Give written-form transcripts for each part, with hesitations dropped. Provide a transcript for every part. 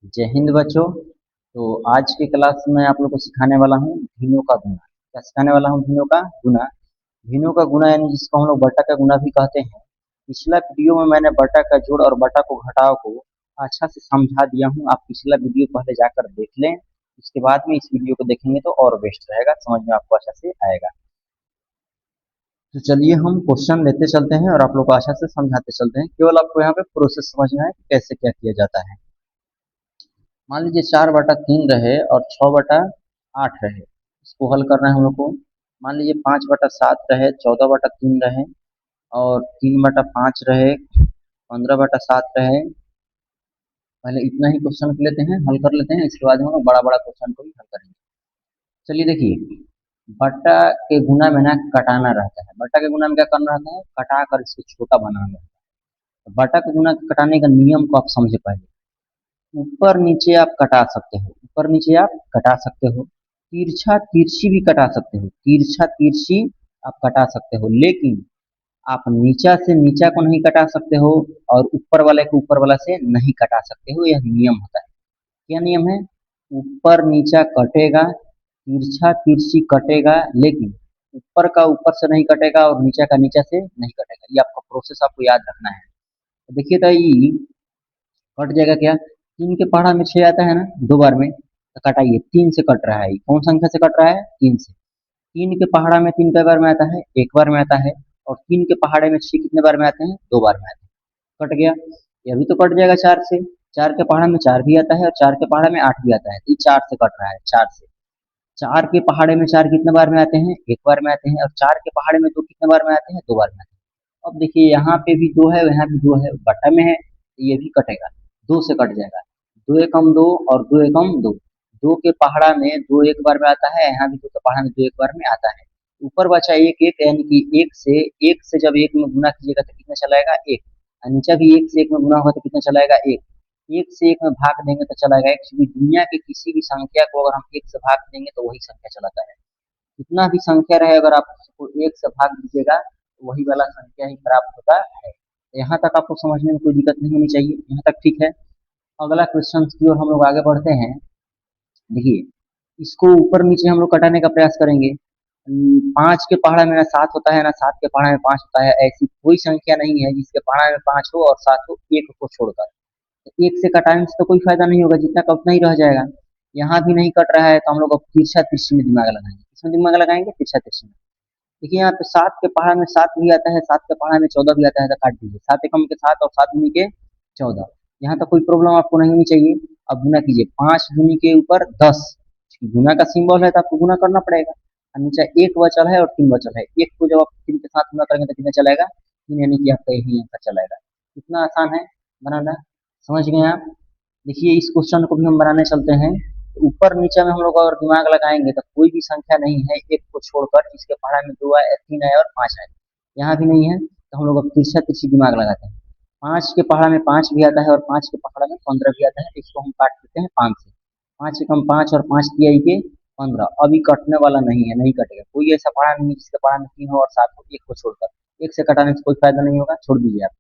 जय हिंद बच्चों। तो आज की क्लास में आप लोग को सिखाने वाला हूँ भिन्नों का गुना। क्या सिखाने वाला हूँ? भिन्नों का गुना। भिन्नों का गुना यानी जिसको हम लोग बटा का गुना भी कहते हैं। पिछला वीडियो में मैंने बटा का जोड़ और बटा को घटाव को अच्छा से समझा दिया हूँ। आप पिछला वीडियो पहले जाकर देख लें, उसके बाद में इस वीडियो को देखेंगे तो और बेस्ट रहेगा, समझ में आपको अच्छा से आएगा। तो चलिए हम क्वेश्चन लेते चलते हैं और आप लोग को अच्छा से समझाते चलते हैं। केवल आपको यहाँ पे प्रोसेस समझना है कि कैसे क्या किया जाता है। मान लीजिए 4/3 रहे और 6/8 रहे, इसको हल करना है हम लोग को। मान लीजिए 5/7 रहे, 14/3 रहे और 3/5 रहे, 15/7 रहे। पहले इतना ही क्वेश्चन लेते हैं, हल कर लेते हैं, इसके बाद हम लोग बड़ा बड़ा क्वेश्चन को भी हल करेंगे। चलिए देखिए, बट्टा के गुना में ना कटाना रहता है। बट्टा के गुना में क्या करना रहता है? कटा कर इसको छोटा बनाना रहता है। बट्टा के गुना कटाने का नियम को आप समझे पहले। ऊपर नीचे आप कटा सकते हो, ऊपर नीचे आप कटा सकते हो, तिरछा तिरछी भी कटा सकते हो, तिरछा तिरछी आप कटा सकते हो, लेकिन आप नीचा से नीचा को नहीं कटा सकते हो और ऊपर वाले को ऊपर वाला से नहीं कटा सकते हो। यह नियम होता है। क्या नियम है? ऊपर नीचा कटेगा, तिरछा तिरछी कटेगा, लेकिन ऊपर का ऊपर से नहीं कटेगा और नीचा का नीचा से नहीं कटेगा। ये आपका प्रोसेस आपको याद रखना है। तो देखिए, तो ये कट जाएगा क्या? 3 के पहाड़ा में 6 आता है ना, 2 बार में, तो कटाइए। 3 से कट रहा है, कौन संख्या से कट रहा है? 3 से। 3 के पहाड़ा में 3 कै बार में आता है? 1 बार में आता है। और 3 के पहाड़े में 6 कितने बार में आते हैं? 2 बार में आते हैं। कट गया। ये भी तो कट जाएगा 4 से। 4 के पहाड़ा में 4 भी आता है और 4 के पहाड़ा में 8 भी आता है, तो ये 4 से कट रहा है, 4 से। 4 के पहाड़े में 4 कितने बार में आते हैं? 1 बार में आते हैं। और 4 के पहाड़े में 2 कितने बार में आते हैं? 2 बार में आते हैं। अब देखिए, यहाँ पे भी 2 है, यहाँ भी 2 है, बटा में है, तो ये भी कटेगा, 2 से कट जाएगा। 2 एकम 2 और 2 एकम 2। 2 के पहाड़ा में 2 एक बार में आता है, यहाँ भी 2 के पहाड़ा में 2 एक बार में आता है। ऊपर बचा एक एक, यानी कि एक से जब एक में गुना कीजिएगा तो कितना चलाएगा? एक। और नीचा भी एक से एक में गुना होगा तो कितना चलाएगा? एक। एक से एक में भाग देंगे तो चलाएगा एक। क्योंकि दुनिया की किसी भी संख्या को अगर हम एक से भाग देंगे तो वही संख्या चलाता है। कितना भी संख्या रहे, अगर आप उसको एक से भाग दीजिएगा तो वही वाला संख्या ही प्राप्त होता है। यहाँ तक आपको समझने में कोई दिक्कत नहीं होनी चाहिए, यहाँ तक ठीक है। अगला क्वेश्चन की ओर हम लोग आगे बढ़ते हैं। देखिए, इसको ऊपर नीचे हम लोग कटाने का प्रयास करेंगे। 5 के पहाड़ा में ना 7 होता है, ना 7 के पहाड़ा में 5 होता है। ऐसी कोई संख्या नहीं है जिसके पहाड़ा में 5 हो और 7 हो, एक को छोड़कर। तो एक से कटाने से तो कोई फायदा नहीं होगा, जितना का उतना ही रह जाएगा। यहाँ भी नहीं कट रहा है, तो हम लोग अब तिरछा तिरछी में दिमाग लगाएंगे। किसमें दिमाग लगाएंगे? तिरछा तिरछी में। देखिए, यहाँ पे 7 के पहाड़ा में 7 भी आता है, 7 के पहाड़ा में 14 भी आता है, तो काट दीजिए। 7 एकम के 7 और 7 दूनी के 14। यहाँ तक कोई प्रॉब्लम आपको नहीं होनी चाहिए। अब गुना कीजिए, 5 दूनी के ऊपर 10। गुना का सिंबल है तो आपको गुना करना पड़ेगा। और नीचे 1 बचल है और 3 बचल है। 1 को जब आप 3 के साथ गुना करेंगे तो कितना चलेगा? 3, यानी कि आपका यही आंसर चलेगा। कितना आसान है बनाना, समझ गए आप? देखिए, इस क्वेश्चन को भी हम बनाने चलते हैं। तो ऊपर नीचे में हम लोग अगर दिमाग लगाएंगे तो कोई भी संख्या नहीं है एक को छोड़कर जिसके पहाड़ा में 2 है, 3 है और 5 है। यहाँ भी नहीं है, तो हम लोग अब तिरछा तिरछी दिमाग लगाते हैं। 5 के पहाड़ा में 5 भी आता है और 5 के पहाड़ा में 15 भी आता है, इसको हम काट देते हैं 5 से। 5 एकम 5 और 5 तिहाई के 15। अभी कटने वाला नहीं है, नहीं कटेगा। कोई ऐसा पहाड़ा नहीं है जिसके पहाड़ा में 3 हो और 7 हो, एक को छोड़कर। एक से कटाने से कोई फायदा नहीं होगा, छोड़ दीजिए आप।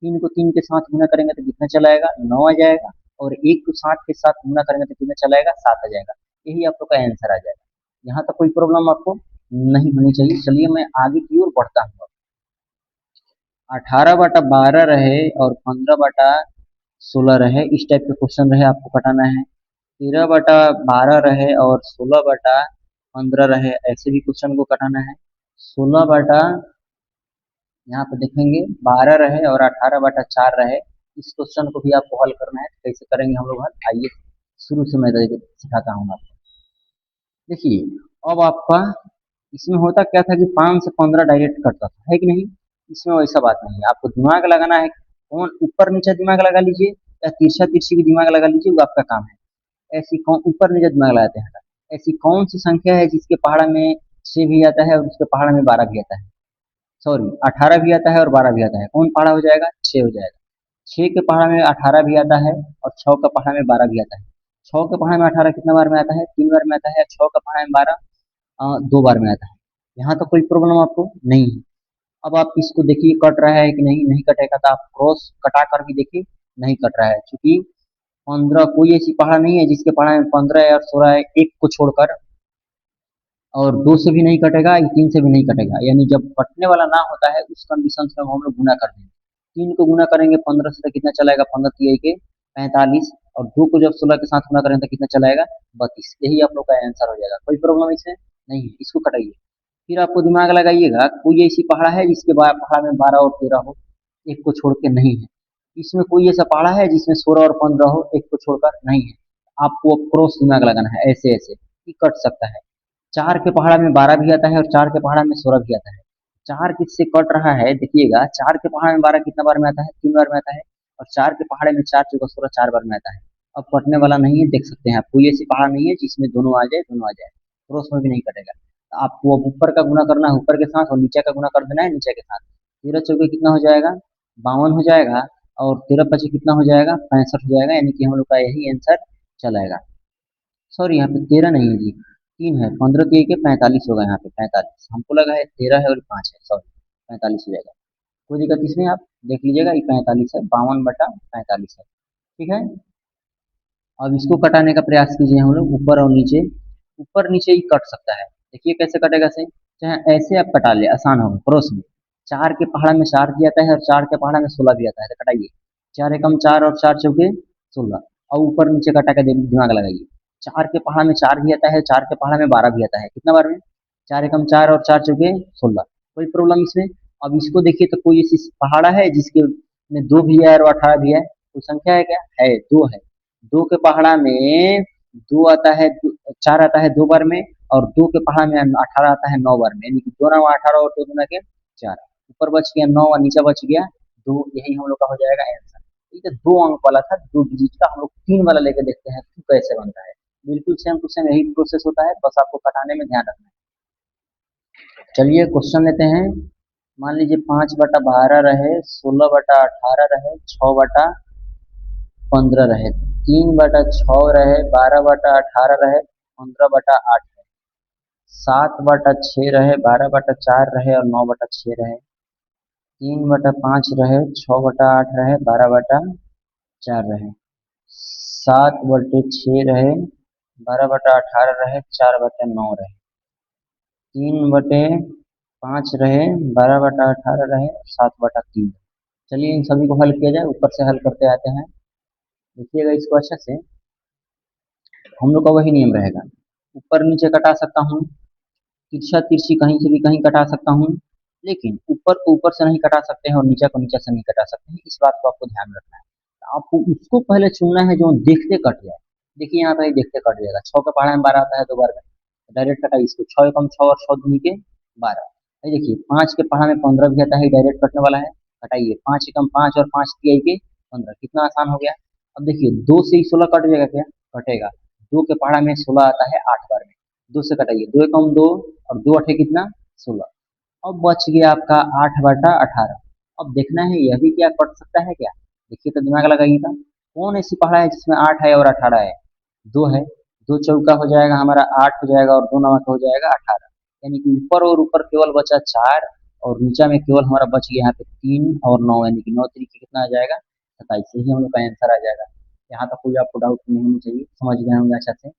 3 को 3 के साथ गुना करेंगे तो कितना चलाएगा? 9 आ जाएगा। और 1 को 7 के साथ गुना करेंगे तो कितना चलाएगा? 7 आ जाएगा। यही आप लोग का आंसर आ जाएगा। यहाँ तक कोई प्रॉब्लम आपको नहीं होनी चाहिए। चलिए मैं आगे की ओर बढ़ता हूँ। 18/12 रहे और 15/16 रहे, इस टाइप के क्वेश्चन रहे, आपको कटाना है। 13/12 रहे और 16/15 रहे, ऐसे भी क्वेश्चन को कटाना है। 16 यहाँ पे देखेंगे 12 रहे और 18/4 रहे, इस क्वेश्चन को भी आपको हल करना है। तो कैसे करेंगे हम लोग हल, आइए शुरू से मैं सिखाता हूँ आपको। देखिए, अब आपका इसमें होता क्या था कि 5 से 15 डायरेक्ट कटता था, है कि नहीं? इसमें वैसा बात नहीं है, आपको दिमाग लगाना है। कौन ऊपर नीचे दिमाग लगा लीजिए या तिरछा तिरछी भी दिमाग लगा लीजिए, वो आपका काम है। ऐसी कौन ऊपर नीचे दिमाग लगाते हैं? ऐसी कौन सी संख्या है जिसके पहाड़ा में 6 भी आता है और उसके पहाड़ा में 12 भी आता है? सॉरी, 18 भी आता है और 12 भी आता है। कौन पहाड़ा हो जाएगा? 6 हो जाएगा। 6 के पहाड़ा में 18 भी आता है और 6 का पहाड़ा में 12 भी आता है। 6 के पहाड़ा में 18 कितना बार में आता है? 3 बार में आता है। 6 का पहाड़ा में 12 2 बार में आता है। यहाँ तो कोई प्रॉब्लम आपको नहीं है। अब आप इसको देखिए, कट रहा है कि नहीं? नहीं कटेगा तो आप क्रॉस कटा कर भी देखिए, नहीं कट रहा है। चूंकि 15 कोई ऐसी पहाड़ा नहीं है जिसके पहाड़ा में 15 या 16 है, एक को छोड़कर। और 2 से भी नहीं कटेगा, 3 से भी नहीं कटेगा, यानी जब कटने वाला ना होता है उस कंडीशन में हम लोग गुना कर देंगे। 3 को गुना करेंगे 15 से तो कितना चलाएगा, 15 तिया के 45, और 2 को जब 16 के साथ गुना करेंगे तो कितना चलाएगा, 32। यही आप लोग का आंसर हो जाएगा। कोई प्रॉब्लम इसमें नहीं है, इसको कटाइए। फिर आपको दिमाग लगाइएगा, कोई ऐसी पहाड़ा है जिसके पहाड़ा में 12 और 13 हो, एक को छोड़ के नहीं है। इसमें कोई ऐसा पहाड़ा है जिसमें 16 और 15 हो, एक को छोड़कर नहीं है। आपको क्रॉस दिमाग लगाना है, ऐसे ऐसे कि कट सकता है। 4 के पहाड़ा में 12 भी आता है और 4 के पहाड़ा में 16 भी आता है। 4 किससे कट रहा है देखिएगा, 4 के पहाड़ा में 12 कितना बार में आता है, 3 बार में आता है। और 4 के पहाड़े में 4 चौका 16 4 बार में आता है। अब कटने वाला नहीं है, देख सकते हैं आप, कोई ऐसी पहाड़ नहीं है जिसमें दोनों आ जाए, दोनों आ जाए, क्रॉस में भी नहीं कटेगा। तो आपको अब ऊपर का गुना करना है ऊपर के साथ, और नीचे का गुना कर देना है नीचे के साथ। 13 चौके कितना हो जाएगा, 52 हो जाएगा। और 13 पचे कितना हो जाएगा, 65 हो जाएगा, यानी कि हम लोग का यही आंसर चलाएगा। सॉरी, यहाँ पे 13 नहीं है जी, 3 है। 15 के 45 होगा, यहाँ पे 45, हमको लगा है 13 है और 5 है, सॉरी 45 हो जाएगा। कोई दिक्कत इसमें, आप देख लीजिएगा, ये 45 है, 52/45 है। ठीक है। अब इसको कटाने का प्रयास कीजिए हम लोग, ऊपर और नीचे। ऊपर नीचे ही कट सकता है, देखिए कैसे कटेगा सही। चाहे ऐसे आप कटा ले, आसान होगा क्रॉस में। 4 के पहाड़ा में 4 भी आता है और 4 के पहाड़ा में 16 भी आता है, तो कटाइए। 4 एकम 4 और 4 चौके 16। और ऊपर नीचे कटा के दिमाग लगाइए। 4 के पहाड़ा में 4 भी आता है, 4 के पहाड़ा में 12 भी आता है, कितना बार में, 4 एकम 4 और 4 चौके 16। कोई प्रॉब्लम इसमें। अब इसको देखिए, तो कोई ऐसी पहाड़ा है जिसके में 2 भी है और 18 भी है, कोई संख्या है क्या, है, 2 है। 2 के पहाड़ा में 2 आता है, 4 आता है 2 बार में। और 2 के पहाड़ा में 18 आता है 9 बार में, यानी कि 2 9 18 और 2 गुना के 4। ऊपर बच गया 9 और नीचे बच गया 2, यही हम लोग का हो जाएगा आंसर। ठीक है, 2 अंक वाला था, 2 डिजिट का, हम लोग 3 वाला लेके देखते हैं कि कैसे बनता है। बिल्कुल सेम टू सेम यही प्रोसेस होता है, बस आपको कटाने में ध्यान रखना है। चलिए क्वेश्चन लेते हैं। मान लीजिए 5/12 रहे, 16/18 रहे, 6/15 रहे, 3/6 रहे, 12/18 रहे, 15/8 रहे, 7/6 रहे, 12/4 रहे और 9/6 रहे, 3/5 रहे, 6/8 रहे, 12/4 रहे, 7/6 रहे, 12/18 रहे, 4/9 रहे, 3/5 रहे, 12/18 रहे, 7/3। चलिए इन सभी को हल किया जाए, ऊपर से हल करते आते हैं। देखिएगा इसको अच्छे से, हम लोग का वही नियम रहेगा। ऊपर नीचे कटा सकता हूँ, तिरछा तिरछी कहीं से भी कहीं कटा सकता हूँ, लेकिन ऊपर को ऊपर से नहीं कटा सकते हैं और नीचे को नीचे से नहीं कटा सकते हैं, इस बात को आपको ध्यान रखना है। तो आपको उसको पहले चुनना है जो देखते कट जाए। देखिए यहाँ पे देखते कट जाएगा, 6 के पहाड़ा में 12 आता है 2 बार में, डायरेक्ट कटा इसको, 6 एकम 6 और 6 दूनी के 12। देखिए 5 के पहाड़ा में 15 भी आता है, डायरेक्ट कटने वाला है, कटाइए। 5 एकम 5 और 5 तिहाई के 15, कितना आसान हो गया। अब देखिए 2 से ही 16 कट जाएगा क्या, कटेगा। 2 के पहाड़ा में 16 आता है 8 बार में, 2 से कटाइए, 2 एकम 2 और 2 अठे कितना, 16। अब बच गया आपका 8/18। अब देखना है यह भी क्या कट सकता है क्या, देखिए तो दिमाग लगाइएगा। कौन ऐसी पहाड़ा है जिसमें 8 है और 18 है, 2 है। 2 चौका हो जाएगा हमारा 8 हो जाएगा, और 2 नवा हो जाएगा 18, यानी कि ऊपर और ऊपर केवल बचा 4, और नीचा में केवल हमारा बच गया यहाँ पे 3 और 9, यानी कि 9 तरीके कितना आ जाएगा, 27। यही हम लोग का आंसर आ जाएगा। यहाँ तक कोई आपको डाउट नहीं होनी चाहिए, समझ गए होंगे अच्छा से।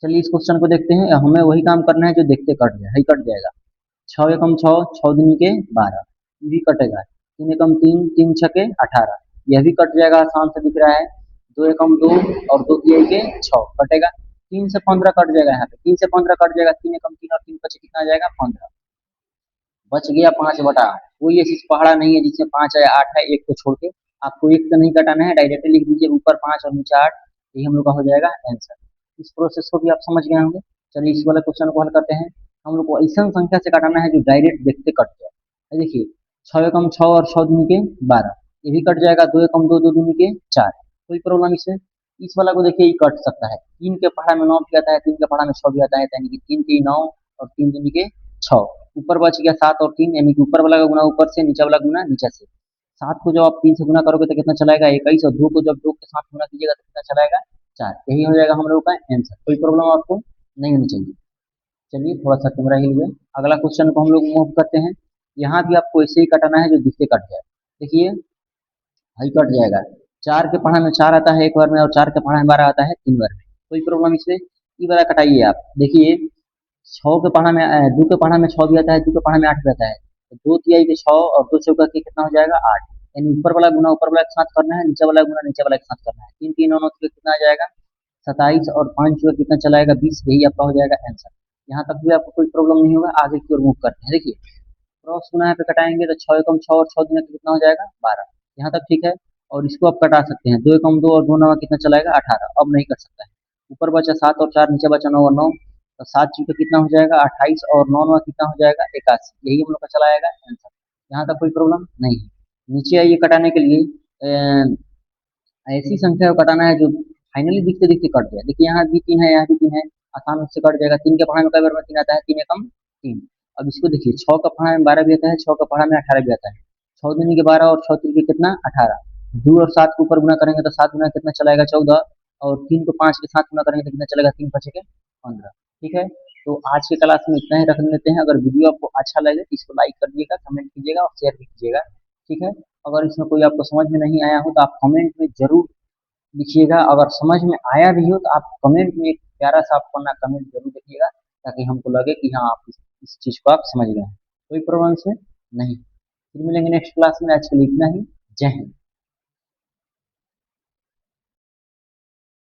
चलिए इस क्वेश्चन को देखते हैं, हमें वही काम करना है जो देखते कट जाए, ही कट जाएगा। 6 एकम 6, 6 दूनी के 12, ये भी कटेगा। 3 एकम 3, 3 छके 18, यह भी कट जाएगा, आसान से दिख रहा है। 2 एकम 2 और 2 तिहाई के 6, कटेगा। 3 से 15 कट जाएगा, यहाँ पे 3 से 15 कट जाएगा, 3 एकम 3 और 3 पचे कितना आ जाएगा, 15। बच गया 5/8। कोई ऐसी पहाड़ा नहीं है जिसमें 5 है 8 है, एक को छोड़ के। आपको एक से नहीं कटाना है, डायरेक्टली लिख दीजिए ऊपर 5 और नीचे 8, यही हम लोग का हो जाएगा आंसर। इस प्रोसेस को भी आप समझ गए होंगे। चलिए इस वाले क्वेश्चन को हल करते हैं। हम लोग को ऐसा संख्या से कटाना है जो डायरेक्ट देखते कट जाए। ये देखिए 6 एकम 6 और 6 दूनी के 12, ये भी कट जाएगा। 2 एकम 2, 2 दूनी के 4, कोई प्रॉब्लम इसमें। इस वाला को देखिए ये कट सकता है। 3 के पहाड़ा में 9 भी आता है, 3 के पहाड़ा में 6 भी आता है, यानी कि 3 3 9 और 3 दूनी के 6। ऊपर बच गया 7 और 3, यानी कि ऊपर वाला का गुना ऊपर से, नीचे वाला गुना नीचे से। 7 को जब आप 3 से गुना करोगे तो कितना चलाएगा, 21, और 2 को जब 2 के साथ गुना कीजिएगा तो कितना चलाएगा, 4। यही हो जाएगा हम लोग का आंसर। कोई प्रॉब्लम आपको नहीं होनी चाहिए। चलिए थोड़ा सा कैमरा हिल गया। अगला क्वेश्चन को हम लोग मूव करते हैं। यहाँ भी आपको ऐसे ही कटाना है जो दिखते कट जाए। देखिए भाई कट जाएगा। 4 के पढ़ा में 4 आता है एक बार में और 4 के पढ़ा में 12 आता है 3 बार में। कोई प्रॉब्लम इससे? ये वाला कटाइए आप। देखिए 6 के पढ़ा में 2 के पढ़ा में 6 भी आता है, 2 के पढ़ा में 8 भी आता है। तो 2 तिहाई के 6 और 2 चौका के कितना हो जाएगा 8। यानी ऊपर वाला गुना ऊपर वाला के साथ करना है, नीचे वाला गुना नीचे वाला के साथ करना है। 3 3 9 9 के कितना आ जाएगा 27 और 5 जो कितना चला आएगा 20। यही आपका हो जाएगा आंसर। यहाँ तक भी आपको कोई प्रॉब्लम नहीं होगा। आगे की ओर मूव करते हैं। देखिए क्रॉस गुना यहाँ पे कटाएंगे तो 6 एकम 6 और 6 दूना कितना हो जाएगा 12। यहाँ तक ठीक है। और इसको आप कटा सकते हैं। 2 एकम 2 और 2 नवा कितना चला आएगा 18। अब नहीं कर सकता है। ऊपर बचा 7 और 4, नीचे बचा 9 और 9। तो 7 चूके कितना हो जाएगा 28 और 9 नवा कितना हो जाएगा 81। यही हम लोग का चला आएगा आंसर। यहाँ तक कोई प्रॉब्लम नहीं है। नीचे आइए कटाने के लिए ऐसी संख्या को कटाना है जो फाइनली दिखते दिखते कट जाए। देखिए यहाँ भी 3 है, यहाँ भी 3 है, आसान रूप से कट जाएगा। 3 के पढ़ा में कई बार में 3 आता है, 3 एकम 3। अब इसको देखिए 6 का पढ़ा में 12 भी आता है, 6 का पढ़ा में 18 भी आता है। 6 दूनी के 12 और 6 तिरके कितना 18। 2 और 7 के ऊपर गुना करेंगे तो 7 गुना कितना चलाएगा 14। और 3 को 5 के साथ गुना करेंगे तो कितना चलेगा 3 5 के 15। ठीक है। तो आज की क्लास में इतना ही रख लेते हैं। अगर वीडियो आपको अच्छा लगे तो इसको लाइक कर दिएगा, कमेंट कीजिएगा और शेयर भी कीजिएगा। ठीक है। अगर इसमें कोई आपको समझ में नहीं आया हो तो आप कमेंट में जरूर लिखिएगा। अगर समझ में आया भी हो तो आप कमेंट में एक प्यारा सा अपना कमेंट जरूर लिखिएगा, ताकि हमको लगे कि हाँ आप इस चीज़ को आप समझ गए हैं। कोई प्रॉब्लम इसमें नहीं। फिर मिलेंगे नेक्स्ट क्लास में। आज के लिए इतना ही। जय हिंद।